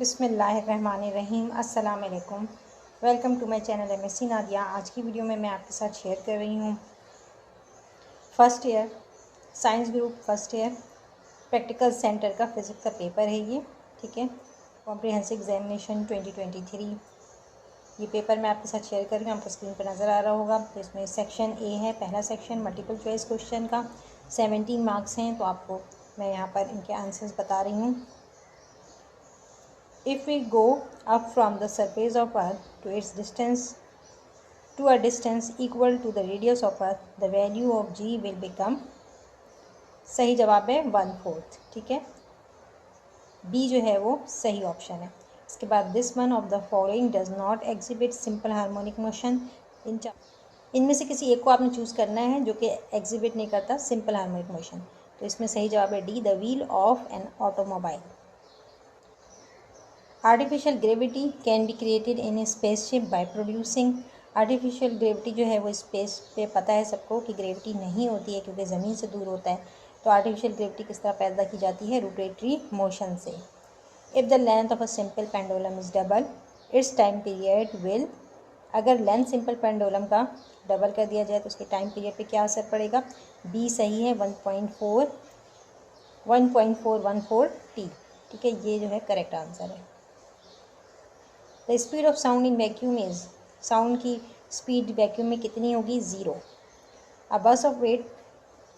बिस्मिल्लाहिर्रहमानिर्रहीम। अस्सलाम वालेकुम। Welcome to my channel MSc Nadia. आज की वीडियो में मैं आपके साथ शेयर कर रही हूँ first year science group first year practical centre का फिज़िक्स का पेपर है ये, ठीक है। कॉम्प्रिहेंसिव एग्जामिनेशन 2023 ये पेपर मैं आपके साथ शेयर कर रही हूँ। आपको स्क्रीन पर नज़र आ रहा होगा। तो इसमें सेक्शन ए है, पहला सेक्शन मल्टीपल चॉइस क्वेश्चन का 17 मार्क्स हैं। तो आपको मैं यहाँ पर इनके आंसर्स बता रही हूँ। If we go up from the surface of Earth to a distance equal to the radius of Earth, the value of g will become, सही जवाब है 1/4, ठीक है। बी जो है वो सही ऑप्शन है। इसके बाद this one of the following does not exhibit simple harmonic motion. इनमें से किसी एक को आपने चूज़ करना है जो कि एग्जिबिट नहीं करता सिंपल हार्मोनिक मोशन। तो इसमें सही जवाब है D, the wheel of an automobile. Artificial gravity can be created in A spaceship by producing. Artificial gravity जो है वो स्पेस पे पता है सबको कि ग्रेविटी नहीं होती है क्योंकि ज़मीन से दूर होता है। तो आर्टिफिशियल ग्रेविटी किस तरह पैदा की जाती है? रोटेटरी मोशन से। If the length of a simple pendulum is double it's time period will, अगर लेंथ सिंपल पेंडुलम का डबल कर दिया जाए तो उसके टाइम पीरियड पे क्या असर पड़ेगा? बी सही है, 1.414 t, ठीक है। ये जो है करेक्ट आंसर है। The speed of sound in vacuum is, sound की स्पीड वैक्यूम में कितनी होगी? 0। A bus of weight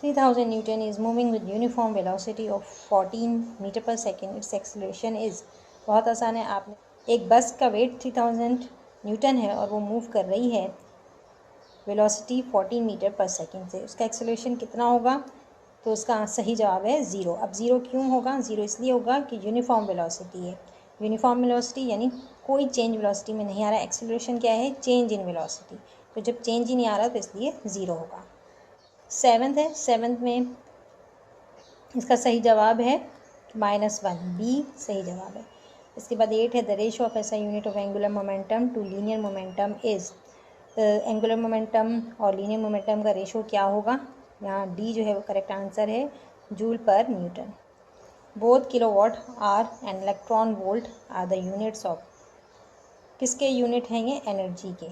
3000 newton is moving with uniform velocity of 14 metre per second, its acceleration is. बहुत आसान है। आपने एक बस का वेट 3000 न्यूटन है और वो मूव कर रही है वेलोसिटी 14 मीटर पर सेकेंड से, उसका एक्सेलरेशन कितना होगा? तो उसका सही जवाब है 0। अब 0 क्यों होगा? 0 इसलिए होगा कि यूनिफॉर्म वेलोसिटी है। यूनिफॉर्म वेलोसिटी यानी कोई चेंज वेलोसिटी में नहीं आ रहा। एक्सेलरेशन क्या है? Change in velocity. तो जब चेंज ही नहीं आ रहा तो इसलिए 0 होगा। सेवन्थ है, सेवन्थ में इसका सही जवाब है -1, बी सही जवाब है। इसके बाद 8 है, the ratio of SI unit of angular momentum to linear momentum is. Angular momentum और लीनियर मोमेंटम का रेशो क्या होगा? यहाँ डी जो है वो करेक्ट आंसर है, joule per newton. Both kilowatt hour and electron volt are the units of, किसके यूनिट हैं ये? एनर्जी के।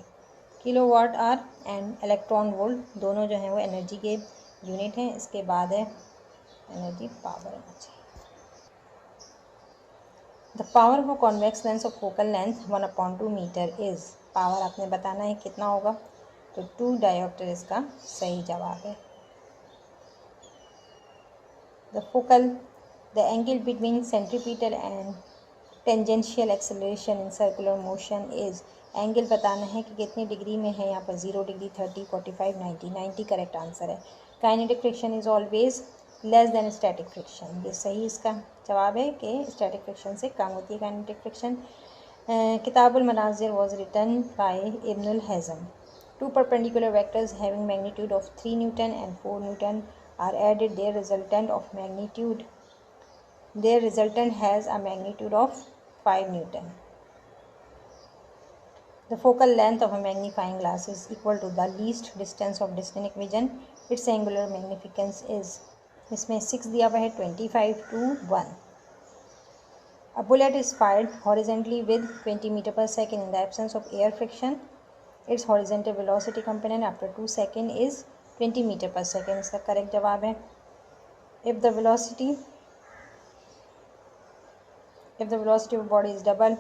Kilowatt hour and electron volt दोनों जो हैं वो एनर्जी के यूनिट हैं। इसके बाद है energy power energy. The power of convex lens of focal length 1/2 metre is, power आपने बताना है कितना होगा। तो 2 डायोप्टर इसका सही जवाब है। The focal, the angle between centripetal and tangential acceleration in circular motion is, angle बताना है कि कितनी डिग्री में है। यहाँ पर 0 डिग्री, 30, 45, 90, 90 करेक्ट आंसर है। Kinetic friction is always less than static friction, ये सही इसका जवाब है कि स्टैटिक फ्रिक्शन से कम होती है kinetic friction. Kitabul Manazir was written by Ibnul Haitham. 2 perpendicular vectors having magnitude of 3 Newton and 4 Newton are added. Their resultant has a magnitude of 5 Newton. The focal length of a magnifying glass is equal to the least distance of dystonic vision. Its angular magnificence is, इसमें 6 दिया हुआ है, 25 to 1. A bullet is fired horizontally with 20 meter per second in the absence of air friction. Its horizontal velocity component after 2 seconds is 20 meter per second. इसका correct जवाब है। If the velocity of body is double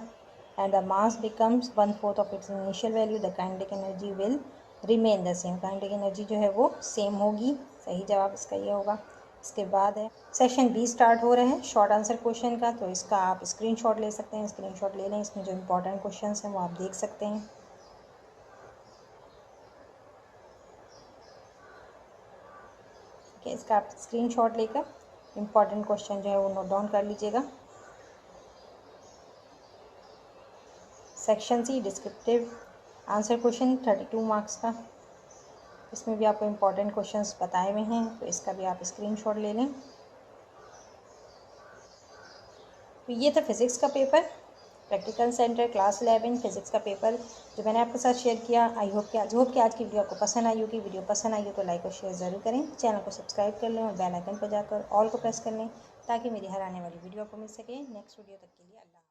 and the mass becomes 1/4 of its initial value, the kinetic energy will remain the same. kinetic energy जो है वो same होगी। सही जवाब इसका ये होगा। इसके बाद है सेक्शन बी स्टार्ट हो रहे हैं शॉर्ट आंसर क्वेश्चन का। तो इसका आप स्क्रीनशॉट ले सकते हैं, स्क्रीनशॉट ले लें। इसमें जो इंपॉर्टेंट क्वेश्चन हैं वो आप देख सकते हैं। ठीक है, इसका आप स्क्रीनशॉट लेकर इम्पॉर्टेंट क्वेश्चन जो है वो नोट डाउन कर लीजिएगा। Section C descriptive answer question 32 marks का, इसमें भी आपको इम्पॉर्टेंट क्वेश्चंस बताए हुए हैं। तो इसका भी आप स्क्रीनशॉट ले लें। तो ये था फिज़िक्स का paper, practical centre class 11 physics का पेपर जो मैंने आपके साथ शेयर किया। आई होप कि आज की वीडियो आपको पसंद आई होगी। वीडियो पसंद आई हो तो लाइक और शेयर ज़रूर करें। चैनल को सब्सक्राइब कर लें और बेल आइकन पर जाकर ऑल को प्रेस कर लें ताकि मेरी हर आने वाली वीडियो आपको मिल सके। नेक्स्ट वीडियो तक के लिए अल्लाह।